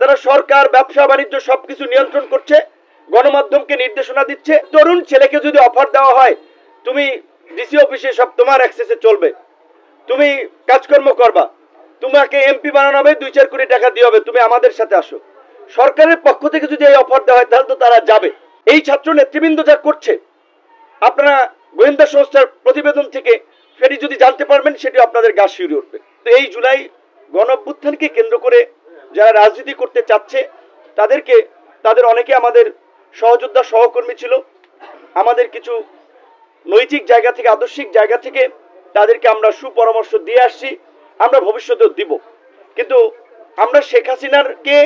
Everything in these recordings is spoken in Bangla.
তারা সরকার ব্যবসা বাণিজ্য সবকিছু নিয়ন্ত্রণ করছে, গণমাধ্যমকে নির্দেশনা দিচ্ছে। তরুণ ছেলেকে যদি অফার দেওয়া হয় তুমি ডিসি অফিসে সব তোমার অ্যাক্সেসে চলবে, তুমি কাজকর্ম করবা, তোমাকে এমপি বানানো হবে, 2-4 কোটি টাকা দিয়ে হবে, তুমি আমাদের সাথে আসো, সরকারের পক্ষ থেকে যদি এই অফার দেওয়া হয় তাহলে তো তারা যাবে। এই ছাত্র নেতৃবৃন্দ যা করছে আপনারা গোয়েন্দা সংস্থার প্রতিবেদন থেকে সেটি যদি জানতে পারবেন সেটি আপনাদের গা শিউরে উঠবে। তো এই জুলাই গণ অভ্যুত্থানকে কেন্দ্র করে যারা রাজনীতি করতে চাচ্ছে তাদের অনেকে আমাদের সহযোদ্ধা সহকর্মী ছিল, আমাদের কিছু নৈতিক জায়গা থেকে আদর্শিক জায়গা থেকে তাদেরকে আমরা সুপরামর্শ দিয়ে আসছি, আমরা ভবিষ্যতেও দিব। কিন্তু আমরা শেখ হাসিনারকে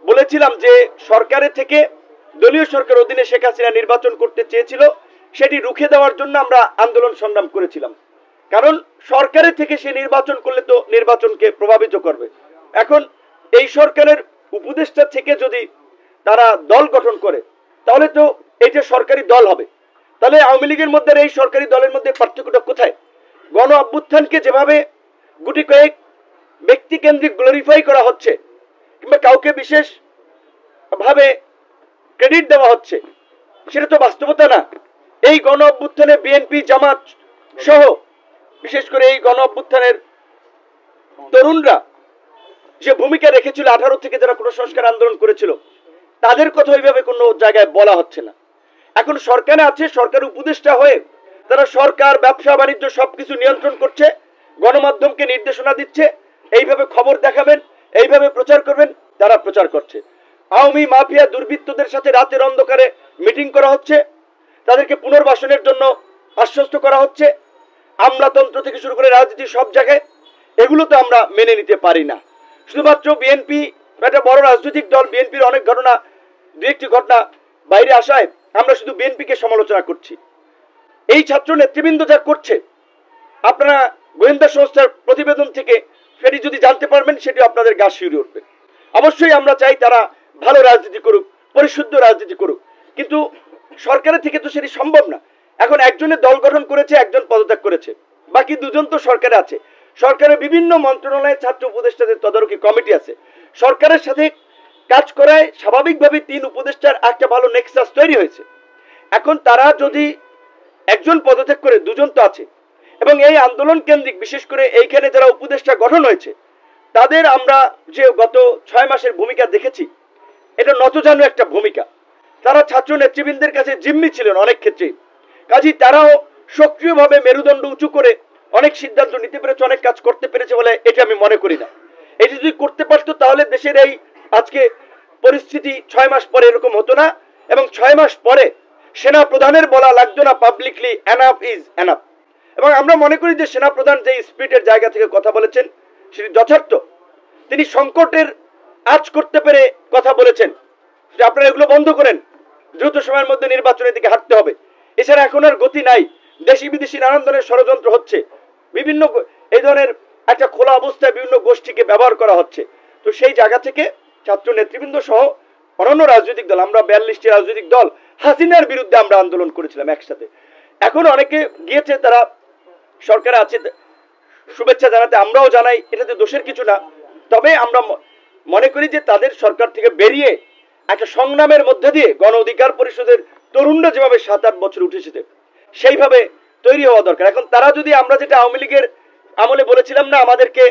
বলেছিলাম যে সরকারের থেকে দলীয় সরকার অধীনে শেখ হাসিনা নির্বাচন করতে চেয়েছিল, সেটি রুখে দেওয়ার জন্য আমরা আন্দোলন সংগ্রাম করেছিলাম। কারণ সরকারের থেকে সে নির্বাচন করলে তো নির্বাচনকে প্রভাবিত করবে। এখন এই সরকারের উপদেষ্টা থেকে যদি তারা দল গঠন করে তাহলে তো এইটা সরকারি দল হবে। তাহলে আওয়ামী লীগের মধ্যে এই সরকারি দলের মধ্যে পার্থক্যটা কোথায়? গণ অভ্যুত্থানকে যেভাবে গুটি কয়েক ব্যক্তি কেন্দ্রিক গ্লোরিফাই করা হচ্ছে কিংবা কাউকে বিশেষ ভাবে ক্রেডিট দেওয়া হচ্ছে, সেটা তো বাস্তবতা না। এই গণ অভ্যুত্থানে বিএনপি জামাত সহ বিশেষ করে এই গণ অভ্যুত্থানের তরুণরা যে ভূমিকা রেখেছিল, 18 থেকে যারা কোনো সংস্কার আন্দোলন করেছিল, তাদের কথা ওইভাবে কোনো জায়গায় বলা হচ্ছে না। এখন সরকারে আছে, সরকার উপদেষ্টা হয়ে তারা সরকার ব্যবসা বাণিজ্য সবকিছু নিয়ন্ত্রণ করছে, গণমাধ্যমকে নির্দেশনা দিচ্ছে, এইভাবে খবর দেখাবেন, এইভাবে প্রচার করবেন, তারা প্রচার করছে। আওয়ামী মাফিয়া দুর্বৃত্তদের সাথে রাতের অন্ধকারে মিটিং করা হচ্ছে, তাদেরকে পুনর্বাসনের জন্য আশ্বস্ত করা হচ্ছে, আমলাতন্ত্র থেকে শুরু করে রাজনীতি সব জায়গায়। এগুলো তো আমরা মেনে নিতে পারি না। শুধুমাত্র বিএনপি একটা বড় রাজনৈতিক দল, বিএনপির অনেক ঘটনা, 2-1টি ঘটনা বাইরে আসায় আমরা শুধু বিএনপিকে সমালোচনা করছি। এই ছাত্র নেতৃবৃন্দ যা করছে আপনারা গোয়েন্দা সংস্থার প্রতিবেদন থেকে সেটি যদি জানতে পারবেন সেটি আপনাদের গা শিউরে উঠবে। অবশ্যই আমরা চাই তারা ভালো রাজনীতি করুক, পরিশুদ্ধ রাজনীতি করুক, কিন্তু সরকারের থেকে তো সেটি সম্ভব না। এখন একজনের দল গঠন করেছে, একজন পদত্যাগ করেছে, বাকি দুজন তো সরকারে আছে। সরকারের বিভিন্ন মন্ত্রণালয়ে ছাত্র উপদেষ্টাদের তদারকি কমিটি আছে। সরকারের সাথে কাজ করায় স্বাভাবিকভাবে 3 উপদেষ্টার একটা ভালো নেক্সাস তৈরি হয়েছে। এখন তারা যদি একজন পদত্যাগ করে, দুজন তো আছে, এবং এই আন্দোলন কেন্দ্রিক বিশেষ করে এইখানে যারা উপদেষ্টা গঠন হয়েছে তাদের আমরা যে গত 6 মাসের ভূমিকা দেখেছি, এটা নতজানু একটা ভূমিকা। তারা ছাত্র নেতৃবৃন্দের কাছে জিম্মি ছিলেন অনেক ক্ষেত্রে, কাজেই তারাও সক্রিয়ভাবে মেরুদণ্ড উঁচু করে অনেক সিদ্ধান্ত নিতে পেরেছে, অনেক কাজ করতে পেরেছে বলে এটা আমি মনে করি না। এটি যদি করতে পারতো তাহলে দেশের এই আজকে পরিস্থিতি 6 মাস পরে এরকম হতো না, এবং 6 মাস পরে সেনা প্রধানের বলা লাগতো না পাবলিকলি এনাফ ইজ এনাফ। এবং আমরা মনে করি যে সেনা প্রধান যে স্পিরিটের জায়গা থেকে কথা বলেছেন সেটি যথার্থ। তিনি সংকটের আজ করতে পেরে কথা বলেছেন যে আপনারা এগুলো বন্ধ করেন, দ্রুত সময়ের মধ্যে নির্বাচনের দিকে হাঁটতে হবে। এছাড়া এখন আর গতি নাই, দেশি বিদেশি নানান ধরনের ষড়যন্ত্র হচ্ছে, বিভিন্ন এই ধরনের একটা খোলা অবস্থায় বিভিন্ন গোষ্ঠীকে ব্যবহার করা হচ্ছে। তো সেই জায়গা থেকে ছাত্র নেতৃবৃন্দ সহ অন্যান্য রাজনৈতিক দল, আমরা 42টি রাজনৈতিক দল হাসিনার বিরুদ্ধে আমরা আন্দোলন করেছিলাম একসাথে। এখন অনেকে গিয়েছে, তারা সরকারে আছে, শুভেচ্ছা জানাতে আমরাও জানাই, এটাতে দোষের কিছু না। তবে আমরা মনে করি যে তাদের সরকার থেকে বেরিয়ে একটা সংগ্রামের মধ্যে দিয়ে গণ অধিকার পরিষদের তরুণরা যেভাবে 7-8 বছর উঠেছে সেইভাবে তৈরি হওয়া দরকার। এখন তারা যদি, আমরা যেটা আওয়ামী লীগের আমলে বলেছিলাম না, আমাদেরকে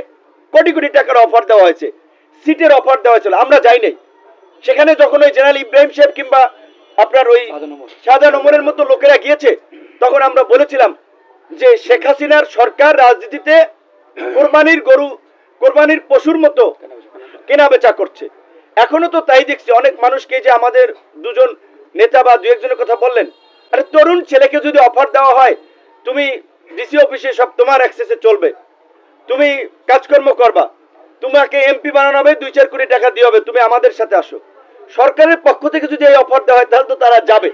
কোটি কোটি টাকার অফার দেওয়া হয়েছে, সিটের অফার দেওয়া হয়েছিল, আমরা যাই নাই সেখানে। যখন ওই জেনারেল ইব্রাহিম সাহেব কিংবা আপনার ওই শাহজাহান ওমরের মতো লোকেরা গিয়েছে, তখন আমরা বলেছিলাম যে শেখ হাসিনার সরকার রাজনীতিতে কোরবানির গরু, কোরবানির পশুর মতো কেনা বেচা করছে। এখনো তো তাই দেখছি, অনেক মানুষকে যে আমাদের দুজন নেতা বা 2-1জনের কথা বললেন, আরে তরুণ ছেলেকে যদি অফার দেওয়া হয় তুমি ডিসি অফিসে সব তোমার অ্যাক্সেসে চলবে, তুমি কাজকর্ম করবা, তোমাকে এমপি বানানো হবে, 2-4 কোটি টাকা দিয়ে হবে, তুমি আমাদের সাথে আসো, সরকারের পক্ষ থেকে যদি এই অফার দেওয়া হয় তাহলে তো তারা যাবে।